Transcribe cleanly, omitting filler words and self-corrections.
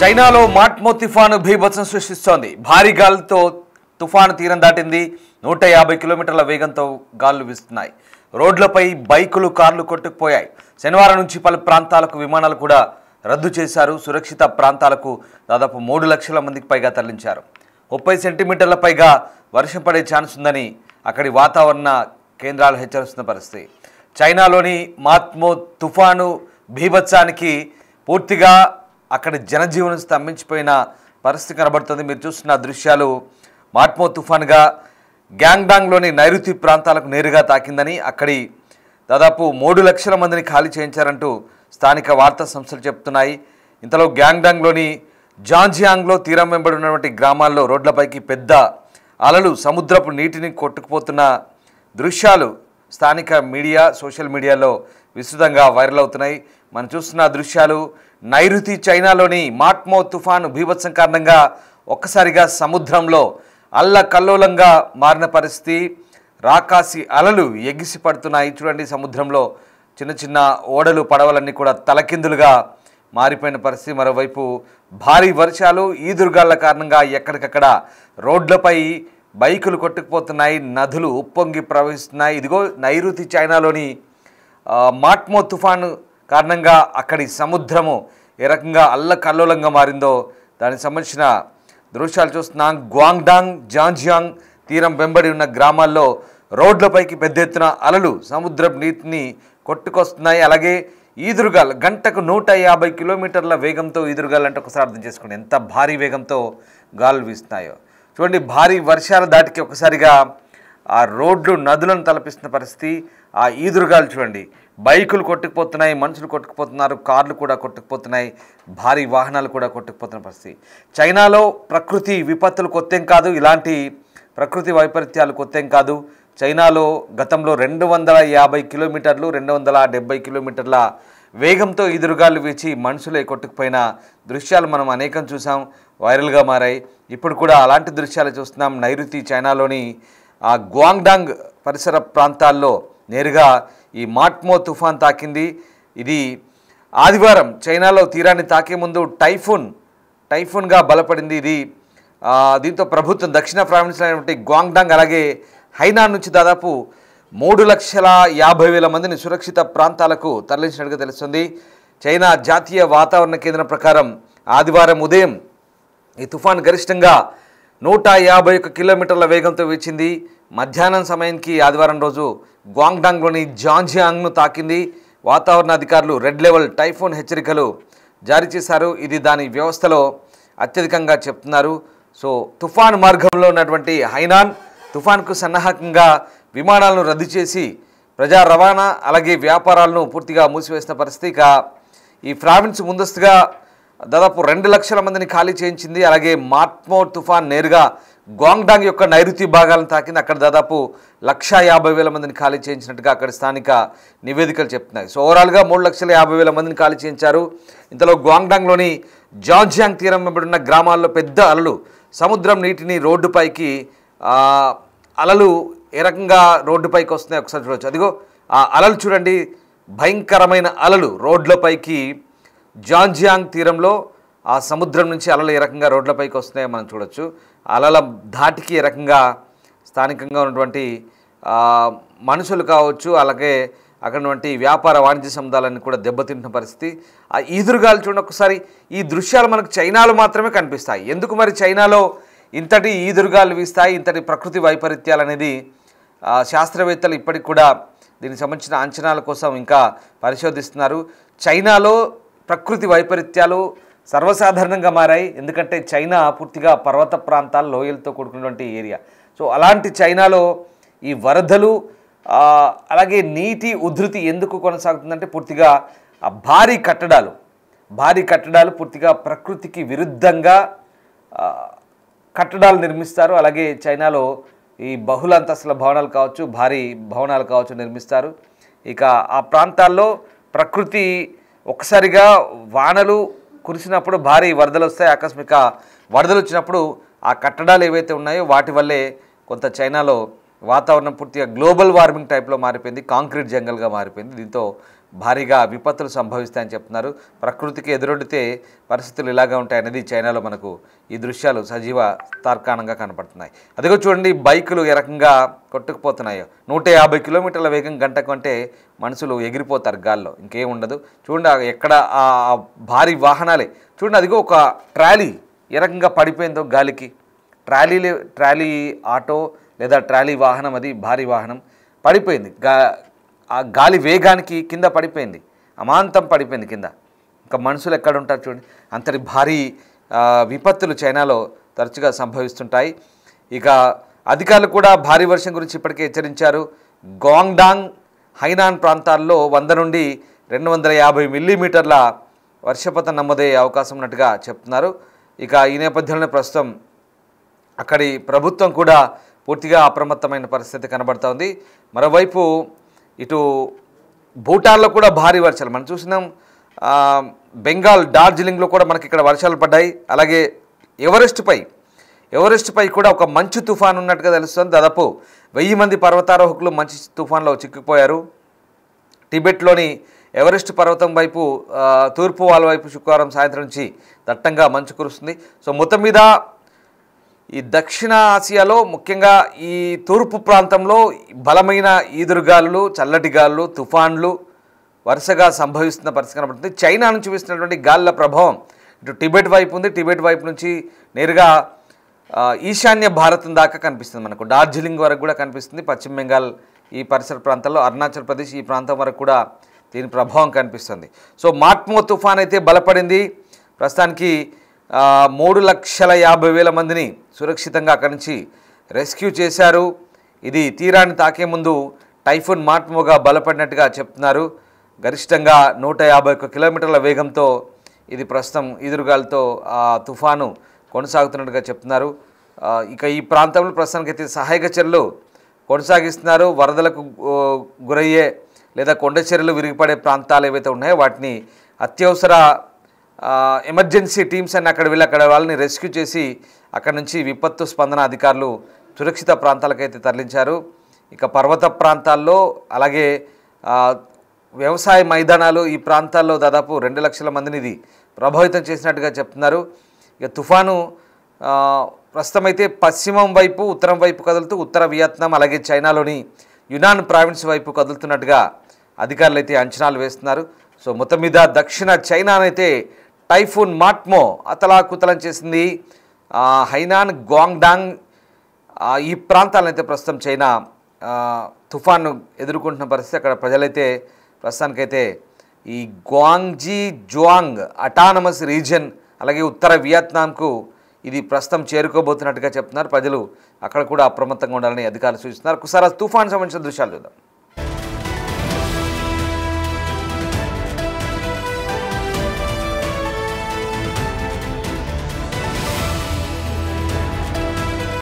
చైనాలో మాట్మో తుఫాను బీభత్సం సృష్టిస్తోంది. భారీ గాలులతో తుఫాను తీరం దాటింది. 150 కిలోమీటర్ల వేగంతో గాలులు వీస్తున్నాయి. రోడ్లపై బైకులు, కార్లు కొట్టుకుపోయాయి. శనివారం నుంచి పలు ప్రాంతాలకు విమానాలు కూడా రద్దు చేశారు. సురక్షిత ప్రాంతాలకు దాదాపు 3 లక్షల మందికి పైగా తరలించారు. 30 సెంటీమీటర్ల పైగా వర్షం పడే ఛాన్స్ ఉందని అక్కడి వాతావరణ కేంద్రాలు హెచ్చరిస్తున్న పరిస్థితి. చైనాలోని మాట్మో తుఫాను బీభత్సానికి పూర్తిగా అక్కడి జనజీవనం స్తంభించిపోయిన పరిస్థితి కనబడుతుంది. మీరు చూస్తున్న దృశ్యాలు మాట్మో తుఫానుగా గ్యాంగ్డాంగ్లోని నైరుతి ప్రాంతాలకు నేరుగా తాకిందని, అక్కడి దాదాపు 3 లక్షల మందిని ఖాళీ చేయించారంటూ స్థానిక వార్తా సంస్థలు చెప్తున్నాయి. ఇంతలో గ్యాంగ్డాంగ్లోని జాంజియాంగ్లో తీరం వెంబడి ఉన్నటువంటి గ్రామాల్లో రోడ్లపైకి పెద్ద అలలు సముద్రపు నీటిని కొట్టుకుపోతున్న దృశ్యాలు స్థానిక మీడియా, సోషల్ మీడియాలో విస్తృతంగా వైరల్ అవుతున్నాయి. మనం చూస్తున్న దృశ్యాలు నైరుతి చైనాలోని మాట్మో తుఫాను బీభత్సం కారణంగా ఒక్కసారిగా సముద్రంలో అల్లకల్లోలంగా మారిన పరిస్థితి. రాకాసి అలలు ఎగిసి పడుతున్నాయి. చూడండి, సముద్రంలో చిన్న చిన్న ఓడలు, పడవలన్నీ కూడా తలకిందులుగా మారిపోయిన పరిస్థితి. మరోవైపు భారీ వర్షాలు, ఈదురుగాళ్ల కారణంగా ఎక్కడికక్కడ రోడ్లపై బైకులు కొట్టుకుపోతున్నాయి. నదులు ఉప్పొంగి ప్రవహిస్తున్నాయి. ఇదిగో నైరుతి చైనాలోని మాట్మో తుఫాను కారణంగా అక్కడి సముద్రము ఏ రకంగా అల్లకల్లోలంగా మారిందో దానికి సంబంధించిన దృశ్యాలు చూస్తున్నాం. గ్వాంగ్డాంగ్, జాంజియాంగ్ తీరం వెంబడి ఉన్న గ్రామాల్లో రోడ్లపైకి పెద్ద ఎత్తున అలలు సముద్రపు నీటిని కొట్టుకొస్తున్నాయి. అలాగే ఈదురుగాలు గంటకు 150 కిలోమీటర్ల వేగంతో ఈదురుగాలు అంటే ఒకసారి అర్థం చేసుకోండి ఎంత భారీ వేగంతో గాలులు వీస్తున్నాయో. చూడండి, భారీ వర్షాల దాటికి ఒకసారిగా ఆ రోడ్లు నదులను తలపిస్తున్న పరిస్థితి. ఆ ఈదురుగాలు చూడండి, బైకులు కొట్టుకుపోతున్నాయి, మనుషులు కొట్టుకుపోతున్నారు, కార్లు కూడా కొట్టుకుపోతున్నాయి, భారీ వాహనాలు కూడా కొట్టుకుపోతున్న పరిస్థితి. చైనాలో ప్రకృతి విపత్తులు కొత్తేం కాదు, ఇలాంటి ప్రకృతి వైపరీత్యాలు కొత్తేం కాదు. చైనాలో గతంలో 250 కిలోమీటర్లు, 270 కిలోమీటర్ల వేగంతో ఈదురుగాలు వీచి మనుషులే కొట్టుకుపోయిన దృశ్యాలు మనం అనేకం చూసాం, వైరల్గా మారాయి. ఇప్పుడు కూడా అలాంటి దృశ్యాలు చూస్తున్నాం. నైరుతి చైనాలోని ఆ గ్వాంగ్డాంగ్ పరిసర ప్రాంతాల్లో నేరుగా ఈ మాట్మో తుఫాన్ తాకింది. ఇది ఆదివారం చైనాలో తీరాన్ని తాకే ముందు టైఫూన్గా బలపడింది. ఇది దీంతో ప్రభుత్వం దక్షిణ ప్రావిన్స్ అయినటువంటి గ్వాంగ్డాంగ్ అలాగే హైనాన్ నుంచి దాదాపు 3,50,000 మందిని సురక్షిత ప్రాంతాలకు తరలించినట్టుగా తెలుస్తుంది. చైనా జాతీయ వాతావరణ కేంద్రం ప్రకారం ఆదివారం ఉదయం ఈ తుఫాన్ గరిష్టంగా 151 కిలోమీటర్ల వేగంతో వీచింది. మధ్యాహ్నం సమయానికి ఆదివారం రోజు గ్వాంగ్డాంగ్లోని జాంజియాంగ్ను తాకింది. వాతావరణ అధికారులు రెడ్ లెవెల్ టైఫూన్ హెచ్చరికలు జారీ చేశారు. ఇది దాని వ్యవస్థలో అత్యధికంగా చెప్తున్నారు. సో తుఫాన్ మార్గంలో ఉన్నటువంటి హైనాన్ తుఫాన్కు సన్నాహకంగా విమానాలను రద్దు చేసి ప్రజా రవాణా అలాగే వ్యాపారాలను పూర్తిగా మూసివేసిన పరిస్థితి. ఇక ఈ ప్రావిన్స్ ముందస్తుగా దాదాపు 2 లక్షల మందిని ఖాళీ చేయించింది. అలాగే మాట్మో తుఫాన్ నేరుగా గ్వాంగ్డాంగ్ యొక్క నైరుతి భాగాలను తాకింది. అక్కడ దాదాపు 150,000 మందిని ఖాళీ చేయించినట్టుగా అక్కడ స్థానిక నివేదికలు చెప్తున్నాయి. సో ఓవరాల్గా 3,50,000 మందిని ఖాళీ చేయించారు. ఇంతలో గ్వాంగ్డాంగ్లోని జాంజియాంగ్ తీరం వెంబడి ఉన్న గ్రామాల్లో పెద్ద అలలు సముద్రం నీటిని రోడ్డుపైకి అలలు ఏ రకంగా రోడ్డుపైకి వస్తున్నాయి ఒకసారి చూడవచ్చు. అదిగో ఆ అలలు చూడండి, భయంకరమైన అలలు రోడ్లపైకి జాంజియాంగ్ తీరంలో ఆ సముద్రం నుంచి అలలు ఏ రకంగా రోడ్లపైకి వస్తున్నాయో మనం చూడొచ్చు. అలల ధాటికి ఏ రకంగా స్థానికంగా ఉన్నటువంటి మనుషులు కావచ్చు, అలాగే అక్కడ ఉన్నటువంటి వ్యాపార వాణిజ్య సముదాయాలన్నీ కూడా దెబ్బతింటున్న పరిస్థితి. ఆ ఈదురుగాలు చూడండి ఒకసారి. ఈ దృశ్యాలు మనకు చైనాలో మాత్రమే కనిపిస్తాయి. ఎందుకు మరి చైనాలో ఇంతటి ఈదురుగాలు వీస్తాయి, ఇంతటి ప్రకృతి వైపరీత్యాలు అనేది శాస్త్రవేత్తలు ఇప్పటికి కూడా దీనికి సంబంధించిన అంచనాల కోసం ఇంకా పరిశోధిస్తున్నారు. చైనాలో ప్రకృతి వైపరీత్యాలు సర్వసాధారణంగా మారాయి. ఎందుకంటే చైనా పూర్తిగా పర్వత ప్రాంతాలు, లోయలతో కూడుకున్నటువంటి ఏరియా. సో అలాంటి చైనాలో ఈ వరదలు అలాగే నీటి ఉధృతి ఎందుకు కొనసాగుతుందంటే పూర్తిగా భారీ కట్టడాలు పూర్తిగా ప్రకృతికి విరుద్ధంగా కట్టడాలు నిర్మిస్తారు. అలాగే చైనాలో ఈ బహుళ అంతస్తుల భవనాలు కావచ్చు, భారీ భవనాలు కావచ్చు నిర్మిస్తారు. ఇక ఆ ప్రాంతాల్లో ప్రకృతి ఒక్కసారిగా వానలు కురిసినప్పుడు భారీ వరదలు వస్తాయి. ఆకస్మిక వరదలు వచ్చినప్పుడు ఆ కట్టడాలు ఏవైతే ఉన్నాయో వాటి వల్లే కొంత చైనాలో వాతావరణం పూర్తిగా గ్లోబల్ వార్మింగ్ టైప్లో మారిపోయింది, కాంక్రీట్ జంగల్గా మారిపోయింది. దీంతో భారీగా విపత్తులు సంభవిస్తాయని చెప్తున్నారు. ప్రకృతికి ఎదురొడితే పరిస్థితులు ఇలాగా ఉంటాయనేది చైనాలో మనకు ఈ దృశ్యాలు సజీవ తార్కాణంగా కనపడుతున్నాయి. అదిగో చూడండి, బైకులు ఏ రకంగా కొట్టుకుపోతున్నాయో. 150 కిలోమీటర్ల వేగం గంటకు అంటే మనుషులు ఎగిరిపోతారు గాల్లో, ఇంకేం ఉండదు. చూడండి ఎక్కడ ఆ భారీ వాహనాలే చూడండి. అదిగో ఒక ట్రాలీ ఏ రకంగా పడిపోయిందో గాలికి. ట్రాలీ ఆటో లేదా ట్రాలీ వాహనం, అది భారీ వాహనం పడిపోయింది. ఆ గాలి వేగానికి కింద పడిపోయింది, అమాంతం పడిపోయింది కింద. ఇంకా మనుషులు ఎక్కడ ఉంటారు చూడండి. అంతటి భారీ విపత్తులు చైనాలో తరచుగా సంభవిస్తుంటాయి. ఇక అధికారులు కూడా భారీ వర్షం గురించి ఇప్పటికే హెచ్చరించారు. గ్వాంగ్డాంగ్, హైనాన్ ప్రాంతాల్లో 100 నుండి 250 మిల్లీమీటర్ల వర్షపాతం నమోదయ్యే అవకాశం ఉన్నట్టుగా చెప్తున్నారు. ఇక ఈ నేపథ్యంలో ప్రస్తుతం అక్కడి ప్రభుత్వం కూడా పూర్తిగా అప్రమత్తమైన పరిస్థితి కనబడుతోంది. మరోవైపు ఇటు భూటాన్లో కూడా భారీ వర్షాలు మనం చూసినాం. బెంగాల్ డార్జిలింగ్లో కూడా మనకి ఇక్కడ వర్షాలు పడ్డాయి. అలాగే ఎవరెస్ట్పై కూడా ఒక మంచు తుఫాన్ ఉన్నట్టుగా తెలుస్తుంది. దాదాపు 1000 మంది పర్వతారోహకులు మంచు తుఫాన్లో చిక్కుపోయారు. టిబెట్లోని ఎవరెస్ట్ పర్వతం వైపు తూర్పు వాల్ వైపు శుక్రవారం సాయంత్రం నుంచి దట్టంగా మంచు కురుస్తుంది. సో మొత్తం మీద ఈ దక్షిణ ఆసియాలో ముఖ్యంగా ఈ తూర్పు ప్రాంతంలో బలమైన ఈదురుగాలులు, చల్లటి గాలులు, తుఫాన్లు వరుసగా సంభవిస్తున్న పరిస్థితి కనబడుతుంది. చైనా నుంచి వీస్తున్నటువంటి గాలుల ప్రభావం ఇటు టిబెట్ వైపు ఉంది. టిబెట్ వైపు నుంచి నేరుగా ఈశాన్య భారతం దాకా కనిపిస్తుంది. మనకు డార్జిలింగ్ వరకు కూడా కనిపిస్తుంది. పశ్చిమ బెంగాల్ ఈ పరిసర ప్రాంతాల్లో, అరుణాచల్ ప్రదేశ్ ఈ ప్రాంతం వరకు కూడా దీని ప్రభావం కనిపిస్తుంది. సో మాట్మో తుఫాన్ అయితే బలపడింది. ప్రస్తుతానికి 3,50,000 మందిని సురక్షితంగా అక్కడి నుంచి రెస్క్యూ చేశారు. ఇది తీరాన్ని తాకే ముందు టైఫూన్ మాట్మోగా బలపడినట్టుగా చెప్తున్నారు. గరిష్టంగా 151 కిలోమీటర్ల వేగంతో ఇది ప్రస్తుతం ఈదురుగాలతో తుఫాను కొనసాగుతున్నట్టుగా చెప్తున్నారు. ఇక ఈ ప్రాంతంలో ప్రస్తుతానికైతే సహాయక చర్యలు కొనసాగిస్తున్నారు. వరదలకు గురయ్యే లేదా కొండ చర్యలు విరిగిపడే ప్రాంతాలు ఏవైతే ఉన్నాయో వాటిని అత్యవసర ఎమర్జెన్సీ టీమ్స్ అన్ని అక్కడ వాళ్ళని రెస్క్యూ చేసి అక్కడ నుంచి విపత్తు స్పందన అధికారులు సురక్షిత ప్రాంతాలకైతే తరలించారు. ఇక పర్వత ప్రాంతాల్లో అలాగే వ్యవసాయ మైదానాలు ఈ ప్రాంతాల్లో దాదాపు 2 లక్షల మందిని ఇది ప్రభావితం చేసినట్టుగా చెప్తున్నారు. ఇక తుఫాను ప్రస్తుతం అయితే పశ్చిమం వైపు, ఉత్తరం వైపు కదులుతూ ఉత్తర వియత్నాం అలాగే చైనాలోని యునాన్ ప్రావిన్స్ వైపు కదులుతున్నట్టుగా అధికారులు అయితే అంచనాలు వేస్తున్నారు. సో మొత్తం మీద దక్షిణ చైనానైతే టైఫూన్ మాట్మో అతలాకుతలం చేసింది. హైనాన్, గ్వాంగ్డాంగ్ ఈ ప్రాంతాలనైతే ప్రస్తుతం చైనా తుఫాను ఎదుర్కొంటున్న పరిస్థితి. అక్కడ ప్రజలైతే ప్రస్తుతానికైతే ఈ గ్వాంగ్జీ జువాంగ్ అటానమస్ రీజియన్ అలాగే ఉత్తర వియత్నాంకు ఇది ప్రస్తుతం చేరుకోబోతున్నట్టుగా చెప్తున్నారు. ప్రజలు అక్కడ కూడా అప్రమత్తంగా ఉండాలని అధికారులు సూచిస్తున్నారు. ఒకసారి తుఫాన్ సంబంధించిన దృశ్యాలు చూద్దాం.